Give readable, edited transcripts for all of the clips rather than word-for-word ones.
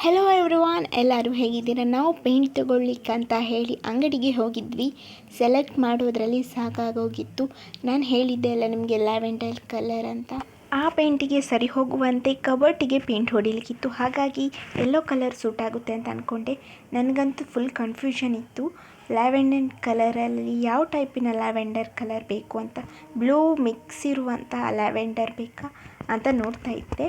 Hello everyone, ಎಲ್ಲರೂ ಹೇಗಿದ್ದೀರಾ? ನಾವು ಪೇಂಟ್ ತೊಗೊಳ್ಲಿಕ್ಕೆ ಅಂತ ಹೇಳಿ ಅಂಗಡಿಗೆ ಹೋಗಿದ್ವಿ. ಸೆಲೆಕ್ಟ್ ಮಾಡೋದ್ರಲ್ಲಿ ಸಾಕಾಗೋಗಿತ್ತು. ನಾನು ಹೇಳಿದ್ದೆ ಅಲ್ಲ ನಿಮಗೆ ಲ್ಯಾವೆಂಡರ್ ಕಲರ್ ಅಂತ. ಆ ಪೇಂಟಿಗೆ ಸರಿ ಹೋಗುವಂತೆ ಕಬರ್ಟಿಗೆ ಪೇಂಟ್ ಹೊಡಿಲಿಕ್ಕಿತ್ತು. ಹಾಗಾಗಿ ಯೆಲ್ಲೋ ಕಲರ್ ಸೂಟ್ ಆಗುತ್ತೆ ಅಂತ ಅಂದ್ಕೊಂಡೆ. ನನಗಂತೂ ಫುಲ್ ಕನ್ಫ್ಯೂಷನ್ ಇತ್ತು. ಲ್ಯಾವೆಂಡರ್ ಕಲರಲ್ಲಿ ಯಾವ ಟೈಪಿನ ಲ್ಯಾವೆಂಡರ್ ಕಲರ್ ಬೇಕು ಅಂತ, ಬ್ಲೂ ಮಿಕ್ಸ್ ಇರುವಂತಹ ಲ್ಯಾವೆಂಡರ್ ಬೇಕಾ ಅಂತ ನೋಡ್ತಾ ಇದ್ದೆ.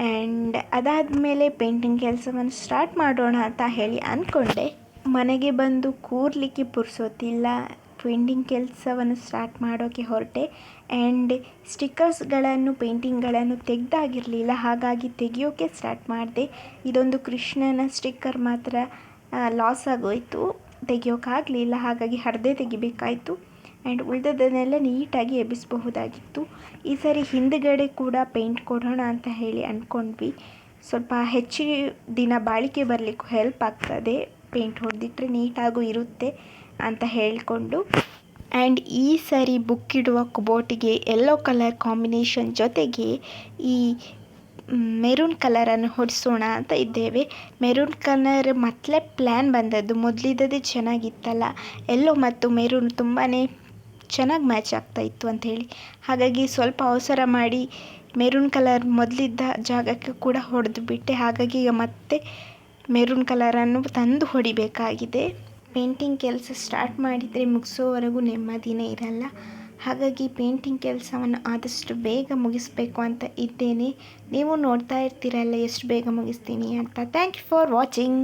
ಆ್ಯಂಡ್ ಅದಾದಮೇಲೆ ಪೇಂಟಿಂಗ್ ಕೆಲಸವನ್ನು ಸ್ಟಾರ್ಟ್ ಮಾಡೋಣ ಅಂತ ಹೇಳಿ ಅಂದ್ಕೊಂಡೆ. ಮನೆಗೆ ಬಂದು ಕೂರಲಿಕ್ಕೆ ಪುರ್ಸೊತ್ತಿಲ್ಲ, ಪೇಂಟಿಂಗ್ ಕೆಲಸವನ್ನು ಸ್ಟಾರ್ಟ್ ಮಾಡೋಕ್ಕೆ ಹೊರಟೆ. ಆ್ಯಂಡ್ ಸ್ಟಿಕ್ಕರ್ಸ್ಗಳನ್ನು ಪೇಂಟಿಂಗ್ಗಳನ್ನು ತೆಗೆದಾಗಿರಲಿಲ್ಲ, ಹಾಗಾಗಿ ತೆಗೆಯೋಕ್ಕೆ ಸ್ಟಾರ್ಟ್ ಮಾಡಿದೆ. ಇದೊಂದು ಕೃಷ್ಣನ ಸ್ಟಿಕ್ಕರ್ ಮಾತ್ರ ಲಾಸ್ ಆಗೋಯಿತು, ತೆಗಿಯೋಕ್ಕಾಗಲಿಲ್ಲ. ಹಾಗಾಗಿ ಹರಿದೇ ತೆಗಿಬೇಕಾಯಿತು. ಆ್ಯಂಡ್ ಉಳಿದದನ್ನೆಲ್ಲ ನೀಟಾಗಿ ಎಬ್ಬಿಸಬಹುದಾಗಿತ್ತು. ಈ ಸರಿ ಹಿಂದುಗಡೆ ಕೂಡ ಪೇಂಟ್ ಕೊಡೋಣ ಅಂತ ಹೇಳಿ ಅಂದ್ಕೊಂಡ್ವಿ. ಸ್ವಲ್ಪ ಹೆಚ್ಚಿಗೆ ದಿನ ಬಾಳಿಕೆ ಬರಲಿಕ್ಕೂ ಹೆಲ್ಪ್ ಆಗ್ತದೆ, ಪೇಂಟ್ ಹೊಡೆದಿಟ್ಟರೆ ನೀಟಾಗೂ ಇರುತ್ತೆ ಅಂತ ಹೇಳಿಕೊಂಡು. ಆ್ಯಂಡ್ ಈ ಸರಿ ಬುಕ್ ಇಡುವ ಕಬೋರ್ಡಿಗೆ ಯೆಲ್ಲೋ ಕಲರ್ ಕಾಂಬಿನೇಷನ್ ಜೊತೆಗೆ ಈ ಮೆರೂನ್ ಕಲರನ್ನು ಹೊಡಿಸೋಣ ಅಂತ ಇದ್ದೇವೆ. ಮೆರೂನ್ ಕಲರ್ ಮೊದಲೇ ಪ್ಲ್ಯಾನ್ ಬಂದದ್ದು, ಮೊದಲಿದ್ದದೇ ಚೆನ್ನಾಗಿತ್ತಲ್ಲ, ಯೆಲ್ಲೋ ಮತ್ತು ಮೆರೂನ್ ತುಂಬಾ ಚೆನ್ನಾಗಿ ಮ್ಯಾಚ್ ಆಗ್ತಾಯಿತ್ತು ಅಂಥೇಳಿ. ಹಾಗಾಗಿ ಸ್ವಲ್ಪ ಅವಸರ ಮಾಡಿ ಮೆರೂನ್ ಕಲರ್ ಮೊದಲಿದ್ದ ಜಾಗಕ್ಕೆ ಕೂಡ ಹೊಡೆದು ಬಿಟ್ಟೆ. ಹಾಗಾಗಿ ಈಗ ಮತ್ತೆ ಮೆರೂನ್ ಕಲರನ್ನು ತಂದು ಹೊಡಿಬೇಕಾಗಿದೆ. ಪೇಂಟಿಂಗ್ ಕೆಲಸ ಸ್ಟಾರ್ಟ್ ಮಾಡಿದರೆ ಮುಗಿಸೋವರೆಗೂ ನೆಮ್ಮದಿನೇ ಇರಲ್ಲ. ಹಾಗಾಗಿ ಪೇಂಟಿಂಗ್ ಕೆಲಸವನ್ನು ಆದಷ್ಟು ಬೇಗ ಮುಗಿಸ್ಬೇಕು ಅಂತ ಇದ್ದೇನೆ. ನೀವು ನೋಡ್ತಾ ಇರ್ತೀರಲ್ಲ ಎಷ್ಟು ಬೇಗ ಮುಗಿಸ್ತೀನಿ ಅಂತ. Thank you for watching.